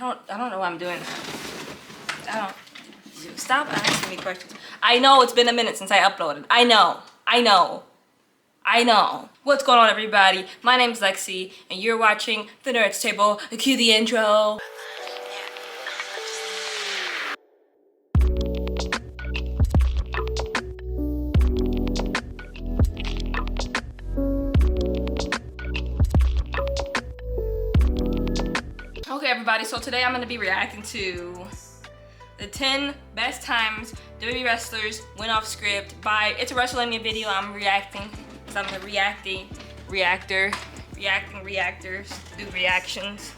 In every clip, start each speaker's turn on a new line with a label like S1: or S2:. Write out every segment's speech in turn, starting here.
S1: I don't know what I'm doing. Stop asking me questions. I know it's been a minute since I uploaded. I know. What's going on, everybody? My name's Lexi, and you're watching The Nerds Table. Cue the intro. Okay, everybody, so today I'm going to be reacting to the 10 best times WWE wrestlers went off script by, it's a WrestleMania video. I'm reacting, because I'm the reactors, do reactions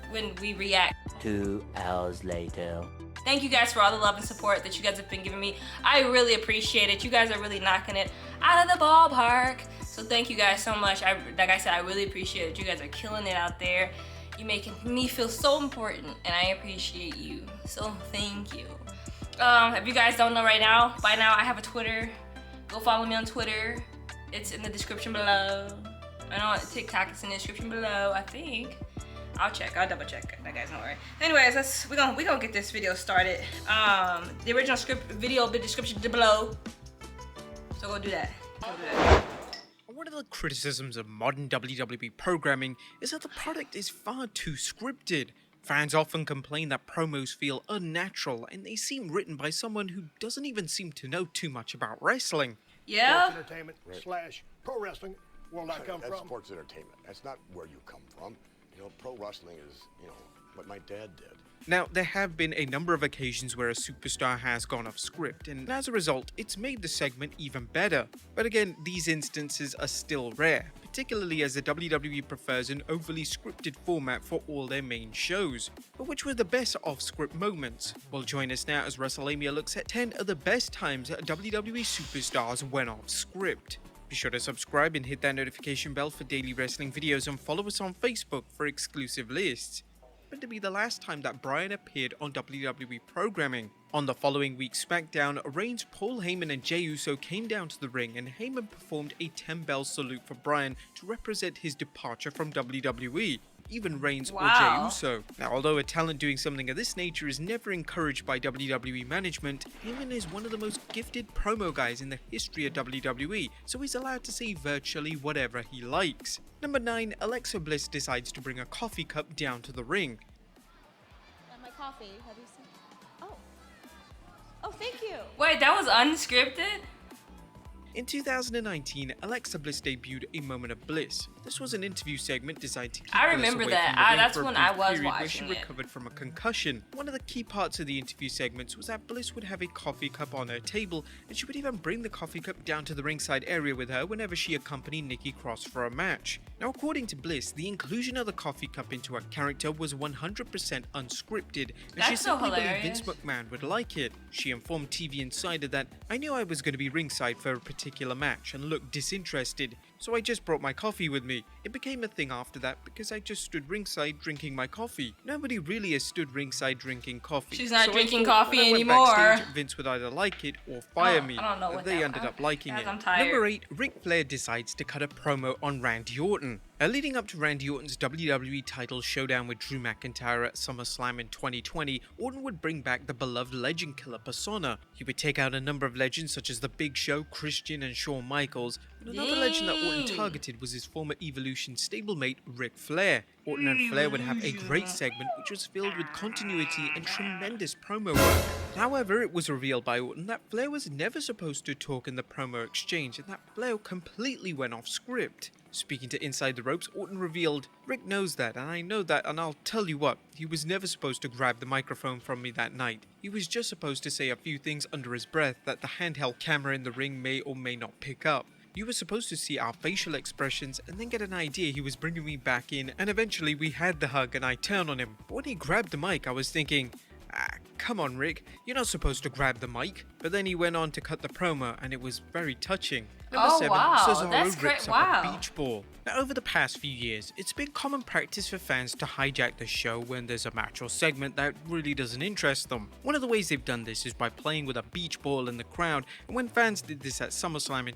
S1: when we react.
S2: 2 hours later.
S1: Thank you guys for all the love and support that you guys have been giving me. I really appreciate it. You guys are really knocking it out of the ballpark. So thank you guys so much. Like I said, I really appreciate it. You guys are killing it out there. You're making me feel so important, and I appreciate you. So thank you. If you guys don't know right now, by now I have a Twitter. Go follow me on Twitter. It's in the description below. I know TikTok is in the description below, I think. I'll check. I'll double check. That guy's not right. Anyways, we're gonna get this video started. The original script video the description below. So go do that.
S3: One of the criticisms of modern WWE programming is that the product is far too scripted. Fans often complain that promos feel unnatural and they seem written by someone who doesn't even seem to know too much about wrestling.
S1: Yeah.
S4: Sports entertainment / pro wrestling. Where I come
S5: That's
S4: from.
S5: sports entertainment. That's not where you come from. You know, pro wrestling is, what my dad did.
S3: Now, there have been a number of occasions where a superstar has gone off script, and as a result, it's made the segment even better. But again, these instances are still rare, particularly as the WWE prefers an overly scripted format for all their main shows. But which were the best off-script moments? Well, join us now as WrestleMania looks at 10 of the best times that WWE superstars went off script. Be sure to subscribe and hit that notification bell for daily wrestling videos, and follow us on Facebook for exclusive lists. To be the last time that Bryan appeared on WWE programming. On the following week's SmackDown, Reigns, Paul Heyman and Jey Uso came down to the ring, and Heyman performed a 10-bell salute for Bryan to represent his departure from WWE. Even Reigns or Jey Uso. Now, although a talent doing something of this nature is never encouraged by WWE management, Heyman is one of the most gifted promo guys in the history of WWE, so he's allowed to say virtually whatever he likes. Number 9, Alexa Bliss decides to bring a coffee cup down to the ring.
S6: My coffee, have you seen? Oh, thank you.
S1: Wait, that was unscripted?
S3: In 2019, Alexa Bliss debuted A Moment of Bliss. This was an interview segment designed to keep
S1: I
S3: Bliss
S1: remember
S3: away
S1: that.
S3: from the ring
S1: That's
S3: for a
S1: when
S3: brief
S1: I was
S3: period where she
S1: watching it.
S3: recovered from a concussion. One of the key parts of the interview segments was that Bliss would have a coffee cup on her table, and she would even bring the coffee cup down to the ringside area with her whenever she accompanied Nikki Cross for a match. Now, according to Bliss, the inclusion of the coffee cup into her character was 100% unscripted, and she
S1: That's so
S3: simply believed
S1: hilarious.
S3: Vince McMahon would like it. She informed TV Insider that, "I knew I was going to be ringside for a particular match and looked disinterested, so I just brought my coffee with me. It became a thing after that because I just stood ringside drinking my coffee. Nobody really has stood ringside drinking coffee.
S1: She's not
S3: So I
S1: drinking
S3: thought
S1: coffee
S3: when I went
S1: anymore."
S3: backstage, Vince would either like it or fire me.
S1: I don't know what
S3: They
S1: that
S3: ended
S1: was.
S3: up liking
S1: Guys,
S3: it.
S1: I'm tired.
S3: Number 8, Ric Flair decides to cut a promo on Randy Orton. Leading up to Randy Orton's WWE title showdown with Drew McIntyre at SummerSlam in 2020, Orton would bring back the beloved legend killer persona. He would take out a number of legends such as The Big Show, Christian and Shawn Michaels, but another legend that Orton targeted was his former Evolution stablemate Ric Flair. Orton and Flair would have a great segment which was filled with continuity and tremendous promo work. However, it was revealed by Orton that Flair was never supposed to talk in the promo exchange, and that Flair completely went off script. Speaking to Inside the Ropes, Orton revealed, "Rick knows that, and I know that, and I'll tell you what, he was never supposed to grab the microphone from me that night. He was just supposed to say a few things under his breath that the handheld camera in the ring may or may not pick up. You were supposed to see our facial expressions and then get an idea he was bringing me back in, and eventually we had the hug and I turned on him. But when he grabbed the mic, I was thinking, come on Rick, you're not supposed to grab the mic." But then he went on to cut the promo, and it was very touching. Number
S1: Oh,
S3: 7,
S1: wow,
S3: Cesaro
S1: that's great,
S3: rips up
S1: wow.
S3: a beach ball. Now, over the past few years, it's been common practice for fans to hijack the show when there's a match or segment that really doesn't interest them. One of the ways they've done this is by playing with a beach ball in the crowd, and when fans did this at SummerSlam in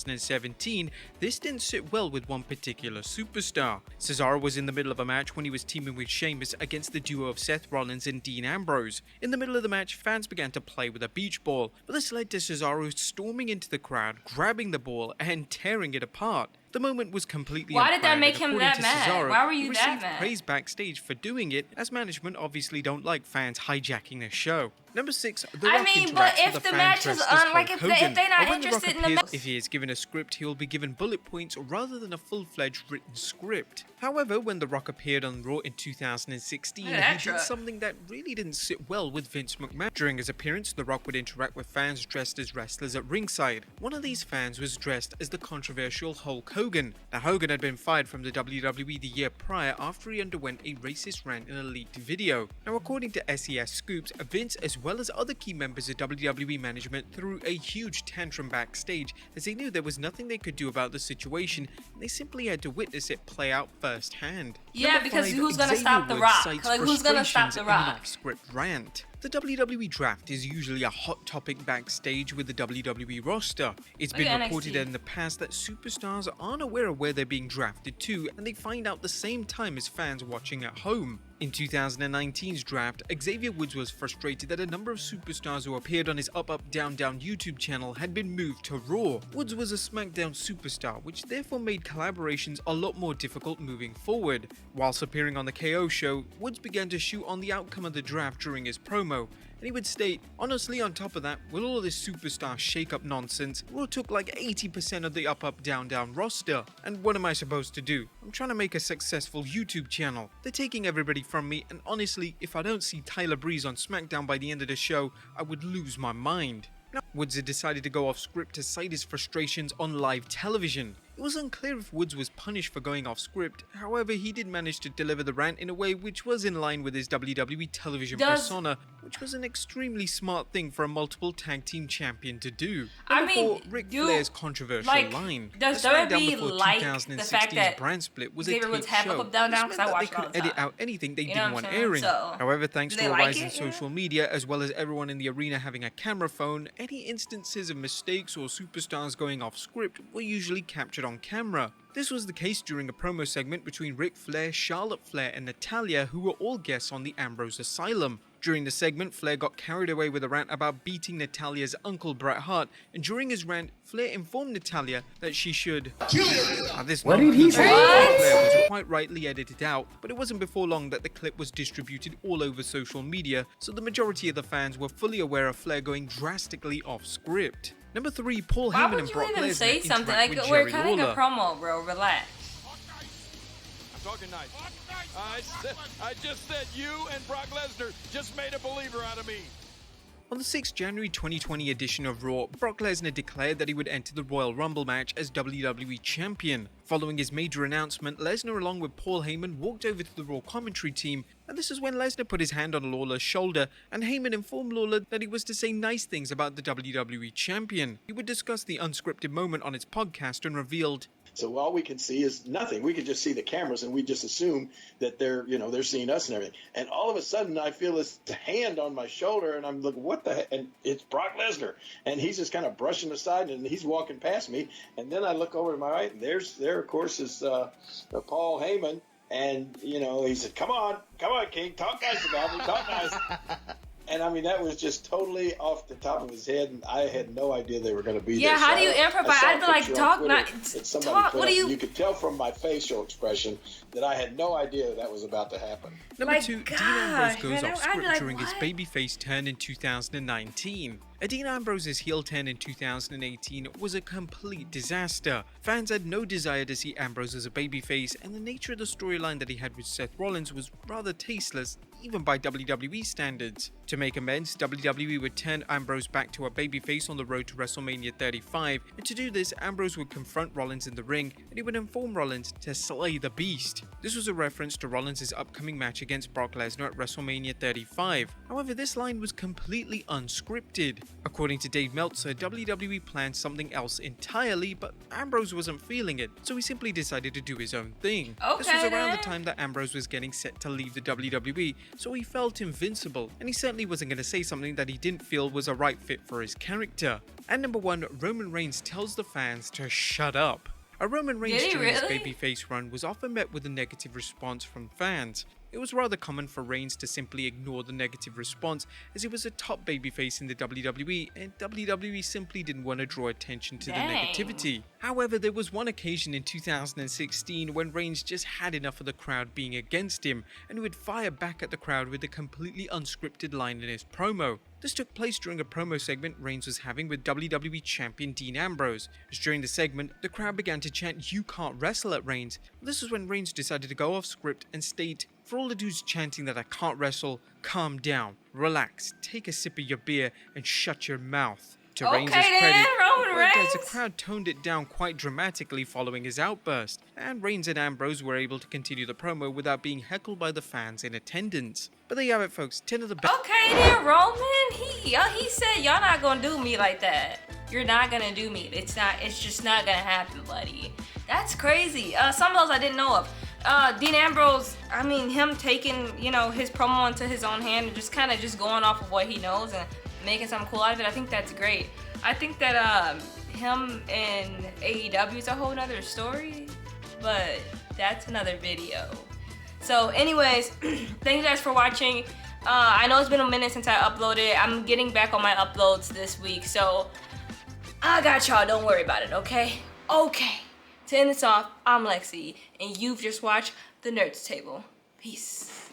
S3: 2017, this didn't sit well with one particular superstar. Cesaro was in the middle of a match when he was teaming with Sheamus against the duo of Seth Rollins and Dean Ambrose. In the middle of the match, fans began to play with a beach ball, but this led to Cesaro storming into the crowd, grabbing the ball, and tearing it apart. The moment was completely
S1: Why did that
S3: unplanned,
S1: make
S3: and
S1: him
S3: according
S1: that
S3: to
S1: mad?
S3: Cesaro,
S1: Why were
S3: he
S1: you that
S3: received
S1: mad?
S3: praise backstage for doing it, as management obviously don't like fans hijacking the show. Number 6, The Rock
S1: mean, but
S3: interacts
S1: if
S3: with
S1: the
S3: a fan
S1: match is
S3: dressed as
S1: like,
S3: Hulk
S1: if they
S3: Hogan.
S1: not
S3: But when The Rock
S1: interested in the
S3: appears,
S1: match-
S3: if he is given a script, he will be given bullet points rather than a full-fledged written script. However, when The Rock appeared on Raw in 2016,
S1: Look at that
S3: he did
S1: truck.
S3: something that really didn't sit well with Vince McMahon. During his appearance, The Rock would interact with fans dressed as wrestlers at ringside. One of these fans was dressed as the controversial Hulk Hogan. Now, Hogan had been fired from the WWE the year prior after he underwent a racist rant in a leaked video. Now, according to SES Scoops, Vince, as well as other key members of WWE management, threw a huge tantrum backstage as they knew there was nothing they could do about the situation, and they simply had to witness it play out firsthand.
S1: Yeah,
S3: Number
S1: because
S3: 5,
S1: who's gonna
S3: Xavier
S1: stop The
S3: Woods
S1: Rock?
S3: cites
S1: Like, who's gonna stop
S3: frustrations
S1: The
S3: in
S1: Rock?
S3: an off-script rant. The WWE draft is usually a hot topic backstage with the WWE roster. It's
S1: Look
S3: been
S1: at
S3: reported
S1: NXT.
S3: in the past that superstars aren't aware of where they're being drafted to, and they find out the same time as fans watching at home. In 2019's draft, Xavier Woods was frustrated that a number of superstars who appeared on his Up Up Down Down YouTube channel had been moved to Raw. Woods was a SmackDown superstar, which therefore made collaborations a lot more difficult moving forward. Whilst appearing on the KO show, Woods began to shoot on the outcome of the draft during his promo, and he would state, "Honestly, on top of that, with all of this superstar shake-up nonsense, Raw took like 80% of the Up Up Down Down roster. And what am I supposed to do? I'm trying to make a successful YouTube channel. They're taking everybody from me, and honestly, if I don't see Tyler Breeze on SmackDown by the end of the show, I would lose my mind." Now, Woods had decided to go off script to cite his frustrations on live television. It was unclear if Woods was punished for going off script, however he did manage to deliver the rant in a way which was in line with his WWE television persona, which was an extremely smart thing for a multiple tag team champion to do.
S1: I
S3: Number
S1: mean,
S3: 4, Ric
S1: dude,
S3: Flair's controversial
S1: like,
S3: line.
S1: does
S3: The SmackDown
S1: WWE
S3: before
S1: like the
S3: 2016's
S1: fact that
S3: brand split was a
S1: Xavier Woods
S3: taped
S1: have
S3: show.
S1: Up Up Down Down?
S3: This
S1: 'Cause I
S3: meant that
S1: watch
S3: they
S1: it all
S3: could
S1: the
S3: edit
S1: time.
S3: out anything they
S1: You know
S3: didn't
S1: what
S3: want
S1: I'm saying?
S3: airing.
S1: So,
S3: However, thanks
S1: do
S3: to
S1: they
S3: a
S1: like
S3: rise in
S1: it, you know?
S3: social media, as well as everyone in the arena having a camera phone, any instances of mistakes or superstars going off script were usually captured on camera. This was the case during a promo segment between Ric Flair, Charlotte Flair, and Natalya, who were all guests on the Ambrose Asylum. During the segment, Flair got carried away with a rant about beating Natalya's uncle Bret Hart, and during his rant, Flair informed Natalya that she should. What did he say? Flair was quite rightly edited out, but it wasn't before long that the clip was distributed all over social media, so the majority of the fans were fully aware of Flair going drastically off script. Number 3, Paul
S1: Why
S3: Heyman
S1: would
S3: and
S1: you
S3: Brock
S1: even
S3: Lesnar
S1: say something?
S3: interact
S1: Like,
S3: with
S1: we're
S3: Jerry
S1: cutting a
S3: Lawler.
S1: promo, bro. Relax.
S7: I'm talking nice. I just said you and Brock Lesnar just made a believer out of me.
S3: On the 6th January 2020 edition of Raw, Brock Lesnar declared that he would enter the Royal Rumble match as WWE Champion. Following his major announcement, Lesnar along with Paul Heyman walked over to the Raw commentary team, and this is when Lesnar put his hand on Lawler's shoulder, and Heyman informed Lawler that he was to say nice things about the WWE Champion. He would discuss the unscripted moment on his podcast and revealed,
S8: So all we can see is nothing. We could just see the cameras, and we just assume that they're seeing us and everything. And all of a sudden, I feel this hand on my shoulder, and I'm like, "What the heck?" And it's Brock Lesnar, and he's just kind of brushing aside, and he's walking past me. And then I look over to my right, and there, of course, is Paul Heyman, and he said, "Come on, King, talk nice about me, talk nice." And I mean, that was just totally off the top of his head, and I had no idea they were going to be there.
S1: Yeah, how
S8: So
S1: do you
S8: I
S1: improvise?
S8: saw a
S1: I'd be like,
S8: picture on
S1: talk,
S8: Twitter
S1: not
S8: that somebody
S1: talk.
S8: put
S1: What
S8: up.
S1: do you?
S8: You could tell from my facial expression that I had no idea that was about to happen.
S3: Number
S1: My
S3: 2, Dean
S1: gosh,
S3: Ambrose goes
S1: man,
S3: off
S1: I'd be
S3: script
S1: like,
S3: during his
S1: what?
S3: babyface turn in 2019. Dean Ambrose's heel turn in 2018 was a complete disaster. Fans had no desire to see Ambrose as a babyface, and the nature of the storyline that he had with Seth Rollins was rather tasteless, even by WWE standards. To make amends, WWE would turn Ambrose back to a babyface on the road to WrestleMania 35, and to do this, Ambrose would confront Rollins in the ring, and he would inform Rollins to slay the beast. This was a reference to Rollins' upcoming match against Brock Lesnar at WrestleMania 35. However, this line was completely unscripted. According to Dave Meltzer, WWE planned something else entirely, but Ambrose wasn't feeling it, so he simply decided to do his own thing. This was around the time that Ambrose was getting set to leave the WWE, so he felt invincible, and he certainly wasn't going to say something that he didn't feel was a right fit for his character. And number 1, Roman Reigns tells the fans to shut up. A Roman Reigns during his babyface run was often met with a negative response from fans. It was rather common for Reigns to simply ignore the negative response, as he was a top babyface in the WWE, and WWE simply didn't want to draw attention to the negativity. However, there was one occasion in 2016 when Reigns just had enough of the crowd being against him, and he would fire back at the crowd with a completely unscripted line in his promo. This took place during a promo segment Reigns was having with WWE Champion Dean Ambrose. As during the segment, the crowd began to chant "You can't wrestle" at Reigns. This is when Reigns decided to go off script and state, "For all the dudes chanting that I can't wrestle, calm down, relax, take a sip of your beer, and shut your mouth." To Reigns' credit, the crowd toned it down quite dramatically following his outburst, and Reigns and Ambrose were able to continue the promo without being heckled by the fans in attendance. But there you have it, folks. 10 of the best.
S1: Okay then, Roman. He said y'all not gonna do me like that. You're not gonna do me. It's just not gonna happen, buddy. That's crazy. Some of those I didn't know of. Dean Ambrose, I mean, him taking, his promo into his own hand and just kind of just going off of what he knows and making something cool out of it. I think that's great. I think that him and AEW is a whole nother story, but that's another video. So anyways, thank you guys for watching. I know it's been a minute since I uploaded. I'm getting back on my uploads this week, so I got y'all. Don't worry about it, okay? Okay. To end this off, I'm Lexi, and you've just watched The Nerds Table. Peace.